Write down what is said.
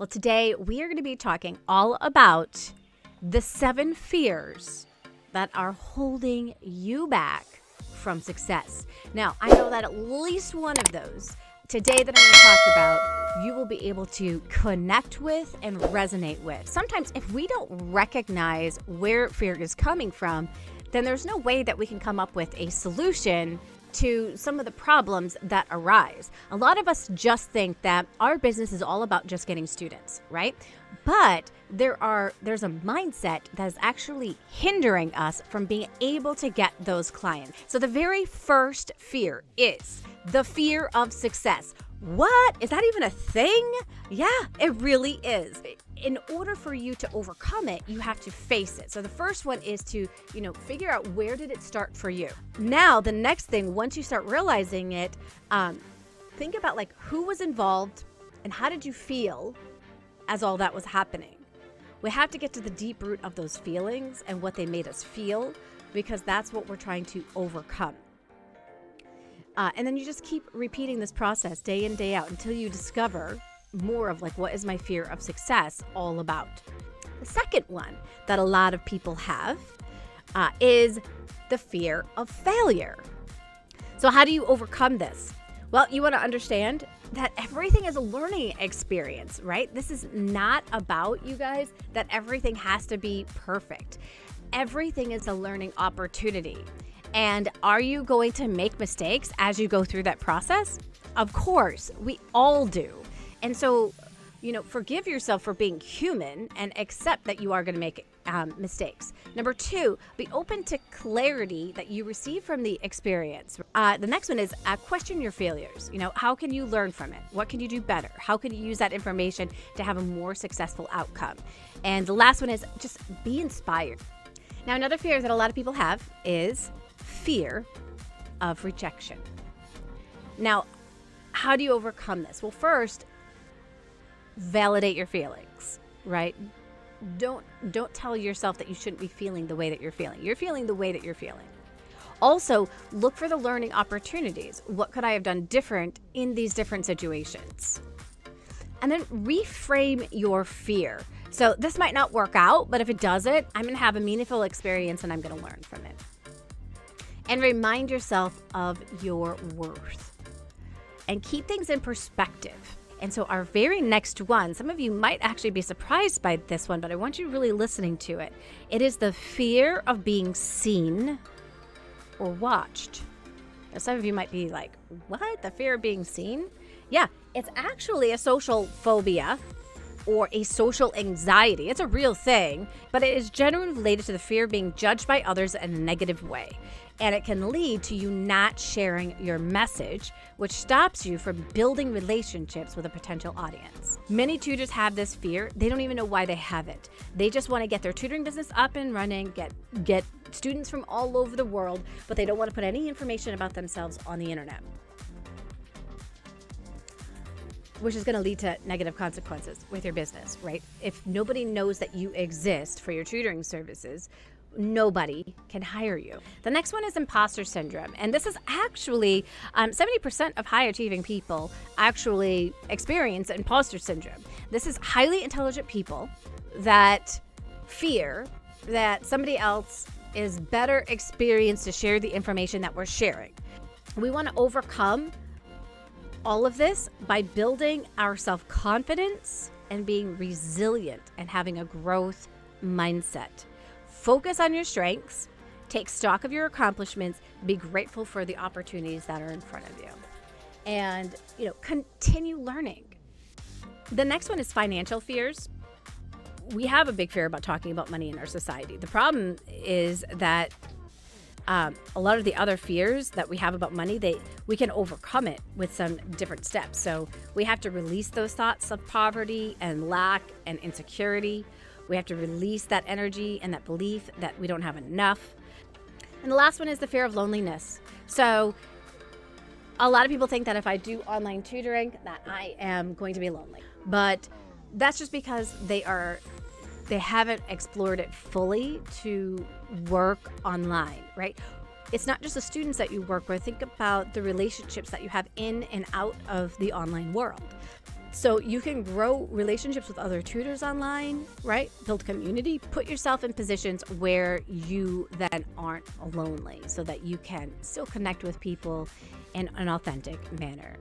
Well, today we are going to be talking all about the 7 fears that are holding you back from success. Now, I know that at least one of those today that I'm going to talk about, you will be able to connect with and resonate with. Sometimes if we don't recognize where fear is coming from, then there's no way that we can come up with a solution to some of the problems that arise. A lot of us just think that our business is all about just getting students, right? But there's a mindset that is actually hindering us from being able to get those clients. So the very first fear is the fear of success. What? Is that even a thing? Yeah, it really is. In order for you to overcome it, you have to face it. So the first one is to, figure out where did it start for you. Now, the next thing, once you start realizing it, think about who was involved and how did you feel as all that was happening. We have to get to the deep root of those feelings and what they made us feel, because that's what we're trying to overcome. And then you just keep repeating this process day in, day out until you discover more of what is my fear of success all about. The second one that a lot of people have is the fear of failure. So how do you overcome this? Well, you want to understand that everything is a learning experience, right? This is not about, you guys, that everything has to be perfect. Everything is a learning opportunity. And are you going to make mistakes as you go through that process? Of course, we all do. And so, forgive yourself for being human and accept that you are going to make mistakes. Number 2, be open to clarity that you receive from the experience. The next one is question your failures. How can you learn from it? What can you do better? How can you use that information to have a more successful outcome? And the last one is just be inspired. Now, another fear that a lot of people have is fear of rejection. Now, how do you overcome this? Well, first, validate your feelings, right? Don't tell yourself that you shouldn't be feeling the way that you're feeling. You're feeling the way that you're feeling. Also, look for the learning opportunities. What could I have done different in these different situations? And then reframe your fear. So this might not work out, but if it doesn't, I'm going to have a meaningful experience and I'm going to learn from it. And remind yourself of your worth. And keep things in perspective. And so our very next one, some of you might actually be surprised by this one, but I want you really listening to it. It is the fear of being seen or watched. Now, some of you might be like, what? The fear of being seen? Yeah, it's actually a social phobia or a social anxiety. It's a real thing, but it is generally related to the fear of being judged by others in a negative way. And it can lead to you not sharing your message, which stops you from building relationships with a potential audience. Many tutors have this fear. They don't even know why they have it. They just want to get their tutoring business up and running, get students from all over the world, but they don't want to put any information about themselves on the internet, which is going to lead to negative consequences with your business, right? If nobody knows that you exist for your tutoring services, nobody can hire you. The next one is imposter syndrome. And this is actually 70% of high achieving people actually experience imposter syndrome. This is highly intelligent people that fear that somebody else is better experienced to share the information that we're sharing. We want to overcome all of this by building our self-confidence and being resilient and having a growth mindset. Focus on your strengths, take stock of your accomplishments, be grateful for the opportunities that are in front of you, and continue learning. The next one is financial fears. We have a big fear about talking about money in our society. The problem is that a lot of the other fears that we have about money, we can overcome it with some different steps. So we have to release those thoughts of poverty and lack and insecurity. We have to release that energy and that belief that we don't have enough. And the last one is the fear of loneliness. So a lot of people think that if I do online tutoring, that I am going to be lonely. But that's just because they haven't explored it fully to work online, right? It's not just the students that you work with. Think about the relationships that you have in and out of the online world. So you can grow relationships with other tutors online, right? Build community, put yourself in positions where you then aren't lonely so that you can still connect with people in an authentic manner.